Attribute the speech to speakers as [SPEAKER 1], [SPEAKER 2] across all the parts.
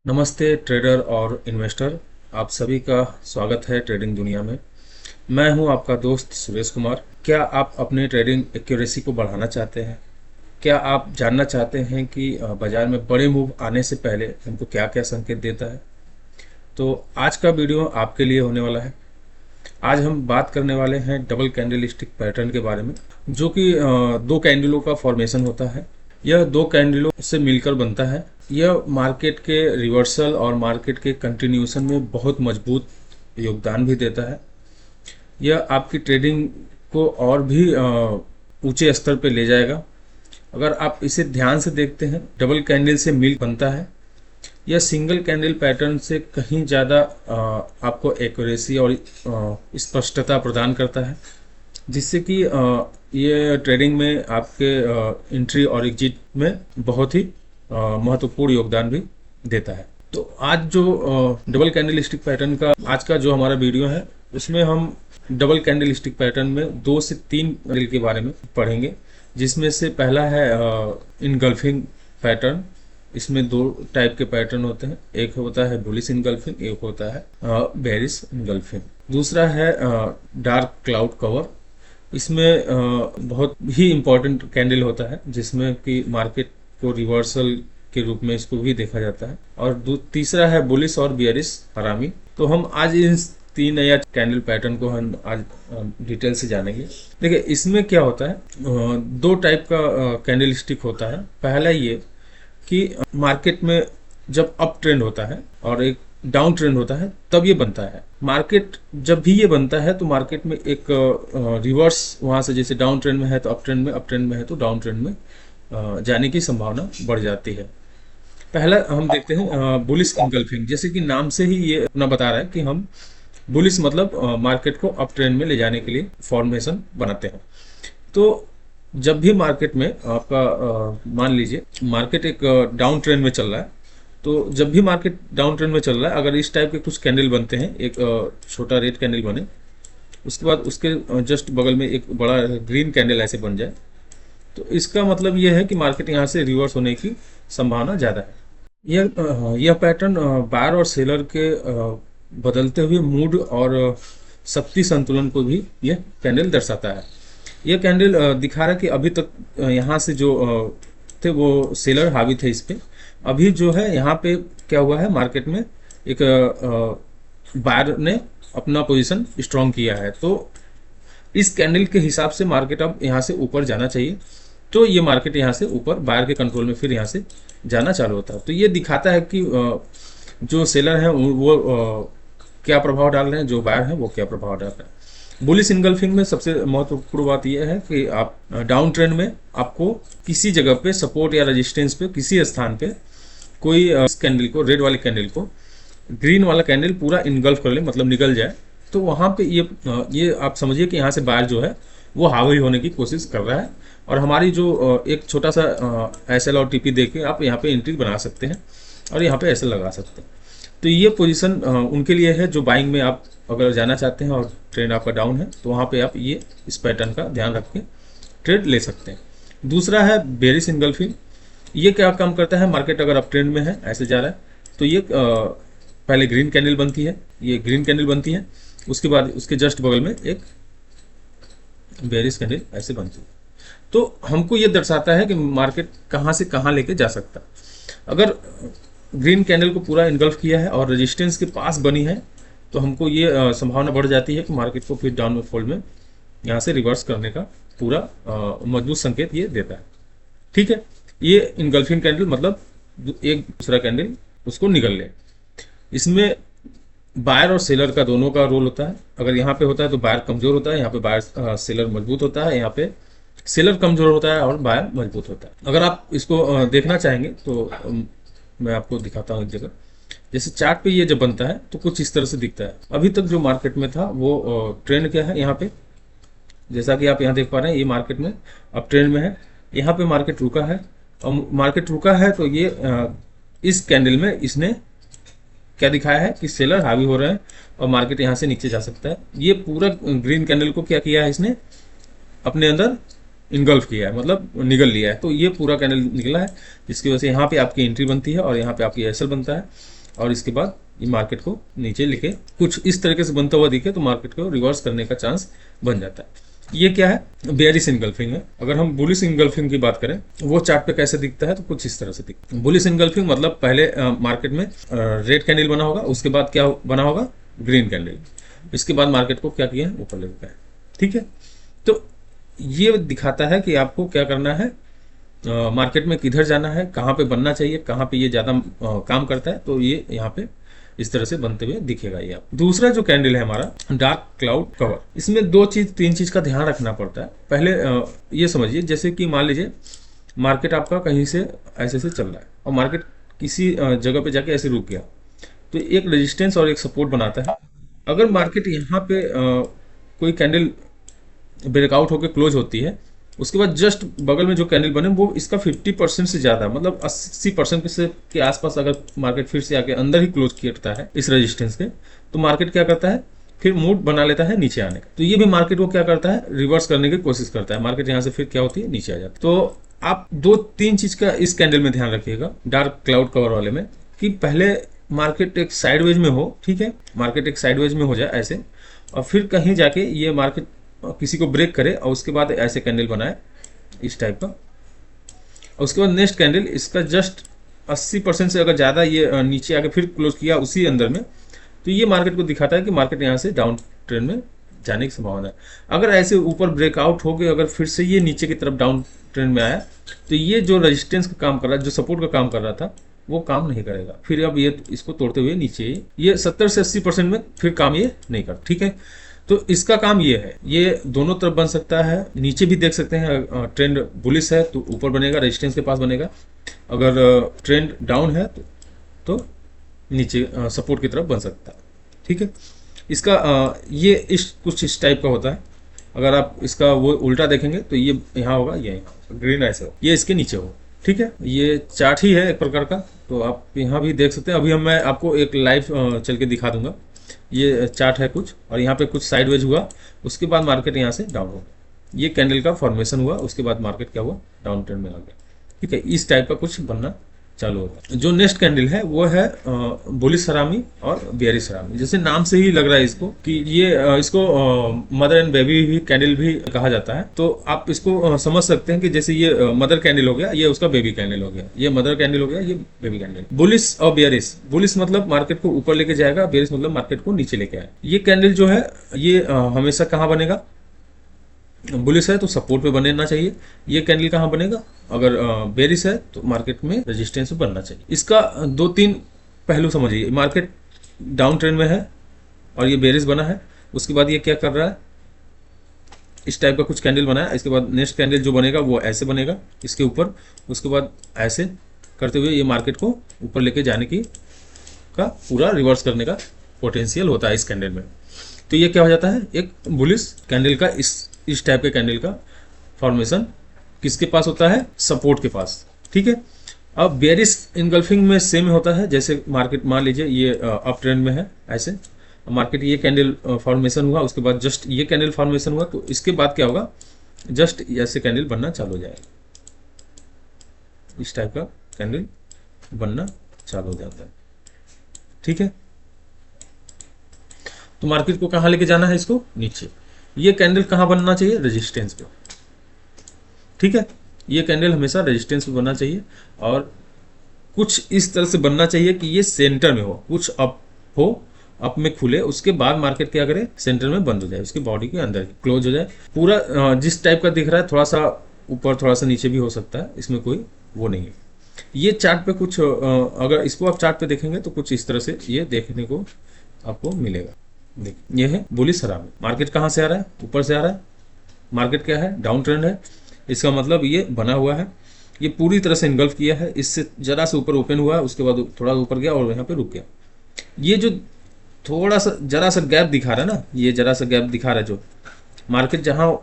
[SPEAKER 1] नमस्ते ट्रेडर और इन्वेस्टर। आप सभी का स्वागत है ट्रेडिंग दुनिया में। मैं हूं आपका दोस्त सुरेश कुमार। क्या आप अपने ट्रेडिंग एक्यूरेसी को बढ़ाना चाहते हैं? क्या आप जानना चाहते हैं कि बाजार में बड़े मूव आने से पहले हमको क्या क्या संकेत देता है? तो आज का वीडियो आपके लिए होने वाला है। आज हम बात करने वाले हैं डबल कैंडल स्टिक पैटर्न के बारे में, जो कि दो कैंडलों का फॉर्मेशन होता है। यह दो कैंडलों से मिलकर बनता है। यह मार्केट के रिवर्सल और मार्केट के कंटिन्यूशन में बहुत मजबूत योगदान भी देता है। यह आपकी ट्रेडिंग को और भी ऊंचे स्तर पे ले जाएगा। अगर आप इसे ध्यान से देखते हैं, डबल कैंडल से मिल बनता है। यह सिंगल कैंडल पैटर्न से कहीं ज़्यादा आपको एक्यूरेसी और स्पष्टता प्रदान करता है, जिससे कि ये ट्रेडिंग में आपके एंट्री और एग्जिट में बहुत ही महत्वपूर्ण योगदान भी देता है। तो आज जो डबल कैंडल स्टिक पैटर्न का आज का जो हमारा वीडियो है, उसमें हम डबल कैंडल स्टिक पैटर्न में 2 से 3 कैंडल के बारे में पढ़ेंगे, जिसमें से पहला है इनगल्फिंग पैटर्न। इसमें दो टाइप के पैटर्न होते हैं, एक होता है बुलिश इनगल्फिंग, एक होता है बेरिश इनगल्फिंग। दूसरा है डार्क क्लाउड कवर। इसमें बहुत ही इम्पोर्टेंट कैंडल होता है, जिसमें कि मार्केट को रिवर्सल के रूप में इसको भी देखा जाता है। और तीसरा है बुलिश और बियरिश हरामी। तो हम आज इन तीन या कैंडल पैटर्न को हम आज डिटेल से जानेंगे। देखिए, इसमें क्या होता है, दो टाइप का कैंडल स्टिक होता है। पहला ये कि मार्केट में जब अप ट्रेंड होता है और एक डाउन ट्रेंड होता है, तब ये बनता है। मार्केट जब भी ये बनता है तो मार्केट में एक रिवर्स वहां से, जैसे डाउन ट्रेंड में है तो अप ट्रेंड में, अप ट्रेंड में है तो डाउन ट्रेंड में जाने की संभावना बढ़ जाती है। पहला हम देखते हैं बुलिश इंगल्फिंग। जैसे कि नाम से ही ये अपना बता रहा है कि हम बुलिश मतलब मार्केट को अप ट्रेंड में ले जाने के लिए फॉर्मेशन बनाते हैं। तो जब भी मार्केट में आपका मान लीजिए मार्केट एक डाउन ट्रेंड में चल रहा है, तो जब भी मार्केट डाउन ट्रेंड में चल रहा है, अगर इस टाइप के कुछ कैंडल बनते हैं, एक छोटा रेड कैंडल बने, उसके बाद उसके जस्ट बगल में एक बड़ा ग्रीन कैंडल ऐसे बन जाए, तो इसका मतलब यह है कि मार्केट यहाँ से रिवर्स होने की संभावना ज़्यादा है। यह पैटर्न बायर और सेलर के बदलते हुए मूड और शक्ति संतुलन को भी यह कैंडल दर्शाता है। यह कैंडल दिखा रहा है कि अभी तक यहाँ से जो थे वो सेलर हावी थे इस पे। अभी जो है यहाँ पे क्या हुआ है, मार्केट में एक बायर ने अपना पोजीशन स्ट्रॉन्ग किया है। तो इस कैंडल के हिसाब से मार्केट अब यहाँ से ऊपर जाना चाहिए। तो ये मार्केट यहाँ से ऊपर बायर के कंट्रोल में फिर यहाँ से जाना चालू होता है। तो ये दिखाता है कि जो सेलर हैं वो क्या प्रभाव डाल रहे हैं, जो बायर हैं वो क्या प्रभाव डाल रहे हैं। बुलिश इनगल्फिंग में सबसे महत्वपूर्ण बात यह है कि आप डाउन ट्रेंड में आपको किसी जगह पे सपोर्ट या रेजिस्टेंस पे, किसी स्थान पे कोई कैंडल को, रेड वाले कैंडल को ग्रीन वाला कैंडल पूरा इनगल्फ कर ले, मतलब निकल जाए, तो वहां पे ये आप समझिए कि यहाँ से बायर जो है वो हावी होने की कोशिश कर रहा है। और हमारी जो एक छोटा सा एसएल और टीपी देके आप यहाँ पे एंट्री बना सकते हैं और यहाँ पे एसएल लगा सकते हैं। तो ये पोजीशन उनके लिए है जो बाइंग में आप अगर जाना चाहते हैं और ट्रेंड आपका डाउन है, तो वहाँ पे आप ये इस पैटर्न का ध्यान रख के ट्रेड ले सकते हैं। दूसरा है बेरिश इनगल्फिंग। ये क्या काम करता है, मार्केट अगर अप ट्रेंड में है, ऐसे जा रहा है, तो ये पहले ग्रीन कैंडल बनती है, ये ग्रीन कैंडल बनती है, उसके बाद उसके जस्ट बगल में एक बेरिश कैंडल ऐसे बनती है। तो हमको ये दर्शाता है कि मार्केट कहाँ से कहाँ लेके जा सकता है। अगर ग्रीन कैंडल को पूरा इनगल्फ किया है और रेजिस्टेंस के पास बनी है, तो हमको ये संभावना बढ़ जाती है कि मार्केट को फिर डाउनवर्ड फोल्ड में यहाँ से रिवर्स करने का पूरा मजबूत संकेत ये देता है। ठीक है, ये इनगल्फिंग कैंडल मतलब एक दूसरा कैंडल उसको निगल ले। इसमें बायर और सेलर का दोनों का रोल होता है। अगर यहाँ पे होता है तो बायर कमजोर होता है, यहाँ पे बायर सेलर मजबूत होता है, यहाँ पे सेलर कमजोर होता है और बायर मजबूत होता है। अगर आप इसको देखना चाहेंगे तो मैं आपको दिखाता हूँ एक जगह। जैसे चार्ट पे ये जब बनता है तो कुछ इस तरह से दिखता है। अभी तक जो मार्केट में था वो ट्रेंड क्या है, यहाँ पे जैसा कि आप यहाँ देख पा रहे हैं, ये मार्केट में अब ट्रेंड में है। यहाँ पे मार्केट रुका है और मार्केट रुका है तो ये इस कैंडल में इसने क्या दिखाया है कि सेलर हावी हो रहे हैं और मार्केट यहाँ से नीचे जा सकता है। ये पूरा ग्रीन कैंडल को क्या किया है, इसने अपने अंदर इनगल्फ किया है, मतलब निगल लिया है। तो ये पूरा कैंडल निकला है, जिसकी वजह से यहाँ पे आपकी एंट्री बनती है और यहाँ पे आपकी एसएल बनता है। और इसके बाद ये मार्केट को नीचे लेके कुछ इस तरीके से बनता हुआ दिखे तो मार्केट को रिवर्स करने का चांस बन जाता है। ये क्या है, बेयरिश इनगल्फिंग है। अगर हम बुलिश इनगल्फिंग की बात करें वो चार्ट पे कैसे दिखता है तो कुछ इस तरह से दिखता है। बुलिश इनगल्फिंग मतलब पहले मार्केट में रेड कैंडल बना होगा, उसके बाद क्या बना होगा, ग्रीन कैंडल, इसके बाद मार्केट को क्या किया है, ऊपर लेके गए। ठीक है, तो ये दिखाता है कि आपको क्या करना है, मार्केट में किधर जाना है, कहाँ पे बनना चाहिए, कहाँ पे ये ज़्यादा काम करता है। तो ये यहाँ पे इस तरह से बनते हुए दिखेगा ये आप। दूसरा जो कैंडल है हमारा डार्क क्लाउड कवर, इसमें तीन चीज का ध्यान रखना पड़ता है। पहले ये समझिए, जैसे कि मान लीजिए मार्केट आपका कहीं से ऐसे से चल रहा है और मार्केट किसी जगह पे जाके ऐसे रुक गया, तो एक रेजिस्टेंस और एक सपोर्ट बनाता है। अगर मार्केट यहाँ पे कोई कैंडल ब्रेकआउट होकर क्लोज होती है, उसके बाद जस्ट बगल में जो कैंडल बने वो इसका 50% से ज़्यादा, मतलब 80% के आसपास अगर मार्केट फिर से आके अंदर ही क्लोज करता है इस रेजिस्टेंस के, तो मार्केट क्या करता है, फिर मूड बना लेता है नीचे आने का। तो ये भी मार्केट को क्या करता है, रिवर्स करने की कोशिश करता है। मार्केट यहाँ से फिर क्या होती है, नीचे आ जाती है। तो आप 2-3 चीज का इस कैंडल में ध्यान रखिएगा, डार्क क्लाउड कवर वाले में, कि पहले मार्केट एक साइडवेज में हो, ठीक है, मार्केट एक साइडवेज में हो जाए ऐसे, और फिर कहीं जाके ये मार्केट किसी को ब्रेक करे और उसके बाद ऐसे कैंडल बनाए इस टाइप का, और उसके बाद नेक्स्ट कैंडल इसका जस्ट 80% से अगर ज़्यादा ये नीचे आके फिर क्लोज किया उसी अंदर में, तो ये मार्केट को दिखाता है कि मार्केट यहाँ से डाउन ट्रेंड में जाने की संभावना है। अगर ऐसे ऊपर ब्रेकआउट हो गए, अगर फिर से ये नीचे की तरफ डाउन ट्रेंड में आया, तो ये जो रेजिस्टेंस का काम कर रहा है, जो सपोर्ट का काम कर रहा था, वो काम नहीं करेगा। फिर अब ये इसको तोड़ते हुए नीचे ये 70 से 80% में फिर काम ये नहीं करता। ठीक है, तो इसका काम ये है, ये दोनों तरफ बन सकता है। नीचे भी देख सकते हैं, ट्रेंड बुलिश है तो ऊपर बनेगा, रेजिस्टेंस के पास बनेगा। अगर ट्रेंड डाउन है तो नीचे सपोर्ट की तरफ बन सकता है। ठीक है, इसका ये कुछ इस टाइप का होता है। अगर आप इसका वो उल्टा देखेंगे तो ये यहाँ होगा, ये यहाँ ग्रीन ऐसे हो, ये इसके नीचे हो। ठीक है, ये चार्ट ही है एक प्रकार का, तो आप यहाँ भी देख सकते हैं। अभी मैं आपको एक लाइव चल के दिखा दूंगा। ये चार्ट है कुछ, और यहाँ पे कुछ साइडवेज हुआ, उसके बाद मार्केट यहाँ से डाउन हो गया, ये कैंडल का फॉर्मेशन हुआ, उसके बाद मार्केट क्या हुआ, डाउन ट्रेंड में आ गया। ठीक है, इस टाइप का कुछ बनना चालू होता है। जो नेक्स्ट कैंडल है वो है बुलिश हरामी और बेयरिश हरामी। जैसे नाम से ही लग रहा है इसको कि ये इसको मदर एंड बेबी भी कैंडल भी कहा जाता है। तो आप इसको समझ सकते हैं कि जैसे ये मदर कैंडल हो गया, ये उसका बेबी कैंडल हो गया, ये मदर कैंडल हो गया, ये बेबी कैंडल। बुलिश और बेयरिश, बुलिश मतलब मार्केट को ऊपर लेके जाएगा, बेयरिश मतलब मार्केट को नीचे लेके आए। ये कैंडल जो है ये हमेशा कहाँ बनेगा, बुलिश है तो सपोर्ट पे बनना चाहिए। ये कैंडल कहाँ बनेगा, अगर बेरिश है तो मार्केट में रेजिस्टेंस बनना चाहिए। इसका 2-3 पहलू समझिए। मार्केट डाउन ट्रेंड में है और ये बेरिश बना है, उसके बाद ये क्या कर रहा है, इस टाइप का कुछ कैंडल बनाया, इसके बाद नेक्स्ट कैंडल जो बनेगा वो ऐसे बनेगा इसके ऊपर, उसके बाद ऐसे करते हुए ये मार्केट को ऊपर लेके जाने की का पूरा रिवर्स करने का पोटेंशियल होता है इस कैंडल में। तो ये क्या हो जाता है, एक बुलिश कैंडल का इस टाइप के कैंडल का फॉर्मेशन किसके पास होता है, सपोर्ट के पास। ठीक है, अब बेयरिश इनगल्फिंग में सेम होता है। जैसे मार्केट मान लीजिए ये अप ट्रेंड में है, ऐसे मार्केट ये कैंडल फॉर्मेशन हुआ, उसके बाद जस्ट ये कैंडल फॉर्मेशन हुआ, तो इसके बाद क्या होगा, जस्ट ऐसे कैंडल बनना चालू हो जाएगा, इस टाइप का कैंडल बनना चालू हो जाता है। ठीक है, तो मार्केट को कहाँ लेके जाना है, इसको नीचे। ये कैंडल कहाँ बनना चाहिए, रेजिस्टेंस पे। ठीक है, ये कैंडल हमेशा रेजिस्टेंस पे बनना चाहिए और कुछ इस तरह से बनना चाहिए कि ये सेंटर में हो, कुछ अप हो, अप में खुले, उसके बाद मार्केट क्या करे, सेंटर में बंद हो जाए, उसकी बॉडी के अंदर क्लोज हो जाए। पूरा जिस टाइप का दिख रहा है, थोड़ा सा ऊपर थोड़ा सा नीचे भी हो सकता है, इसमें कोई वो नहीं है। ये चार्ट पे कुछ अगर इसको आप चार्ट पे देखेंगे तो कुछ इस तरह से ये देखने को आपको मिलेगा। देखिए, ये है बुलिश हरामी। मार्केट कहाँ से आ रहा है, ऊपर से आ रहा है, मार्केट क्या है, डाउन ट्रेंड है, इसका मतलब ये बना हुआ है, ये पूरी तरह से इनगल्फ किया है, इससे जरा से ऊपर ओपन हुआ, उसके बाद थोड़ा ऊपर गया और यहाँ पे रुक गया। ये जो थोड़ा सा जरा सा गैप दिखा रहा है ना, ये जरा सा गैप दिखा रहा है, जो मार्केट जहाँ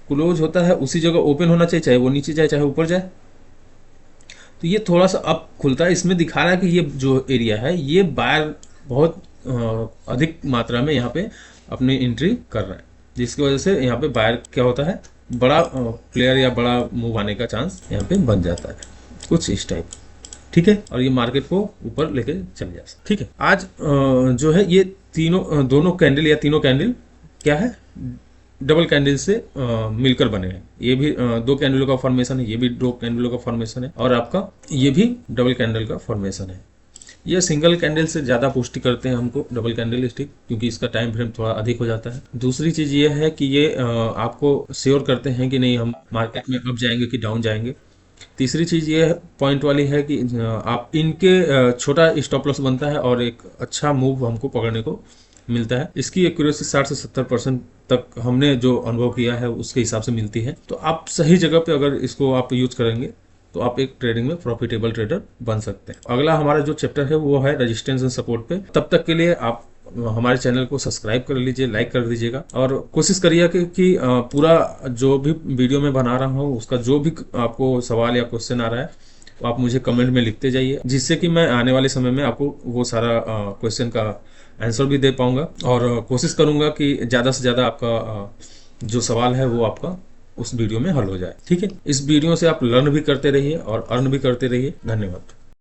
[SPEAKER 1] क्लोज होता है उसी जगह ओपन होना चाहिए, चाहे वो नीचे जाए चाहे ऊपर जाए। तो ये थोड़ा सा अप खुलता है, इसमें दिखा रहा है कि ये जो एरिया है ये बायर बहुत अधिक मात्रा में यहाँ पे अपनी एंट्री कर रहा है, जिसकी वजह से यहाँ पे बायर क्या होता है, बड़ा प्लेयर या बड़ा मूव आने का चांस यहाँ पे बन जाता है, कुछ इस टाइप। ठीक है, और ये मार्केट को ऊपर लेके चले जा सकते। ठीक है, आज जो है ये तीनों दोनों कैंडल या तीनों कैंडल क्या है, डबल कैंडल से मिलकर बने हैं। ये भी दो कैंडलों का फॉर्मेशन है, ये भी दो कैंडलों का फॉर्मेशन है, और आपका ये भी डबल कैंडल का फॉर्मेशन है। ये सिंगल कैंडल से ज़्यादा पुष्टि करते हैं हमको डबल कैंडल स्टिक, क्योंकि इसका टाइम फ्रेम थोड़ा अधिक हो जाता है। दूसरी चीज़ ये है कि ये आपको श्योर करते हैं कि नहीं हम मार्केट में अप जाएंगे कि डाउन जाएंगे। तीसरी चीज़ ये पॉइंट वाली है कि आप इनके छोटा स्टॉप लॉस बनता है और एक अच्छा मूव हमको पकड़ने को मिलता है। इसकी एक्यूरेसी 60 से 70% तक हमने जो अनुभव किया है उसके हिसाब से मिलती है। तो आप सही जगह पे अगर इसको आप यूज करेंगे तो आप एक ट्रेडिंग में प्रॉफिटेबल ट्रेडर बन सकते हैं। अगला हमारा जो चैप्टर है वो है रेजिस्टेंस एंड सपोर्ट पे। तब तक के लिए आप हमारे चैनल को सब्सक्राइब कर लीजिए, लाइक कर दीजिएगा, और कोशिश करिए कि पूरा जो भी वीडियो में बना रहा हूँ उसका जो भी आपको सवाल या क्वेश्चन आ रहा है तो आप मुझे कमेंट में लिखते जाइए, जिससे कि मैं आने वाले समय में आपको वो सारा क्वेश्चन का आंसर भी दे पाऊंगा, और कोशिश करूंगा कि ज़्यादा से ज़्यादा आपका जो सवाल है वो आपका उस वीडियो में हल हो जाए। ठीक है, इस वीडियो से आप लर्न भी करते रहिए और अर्न भी करते रहिए। धन्यवाद।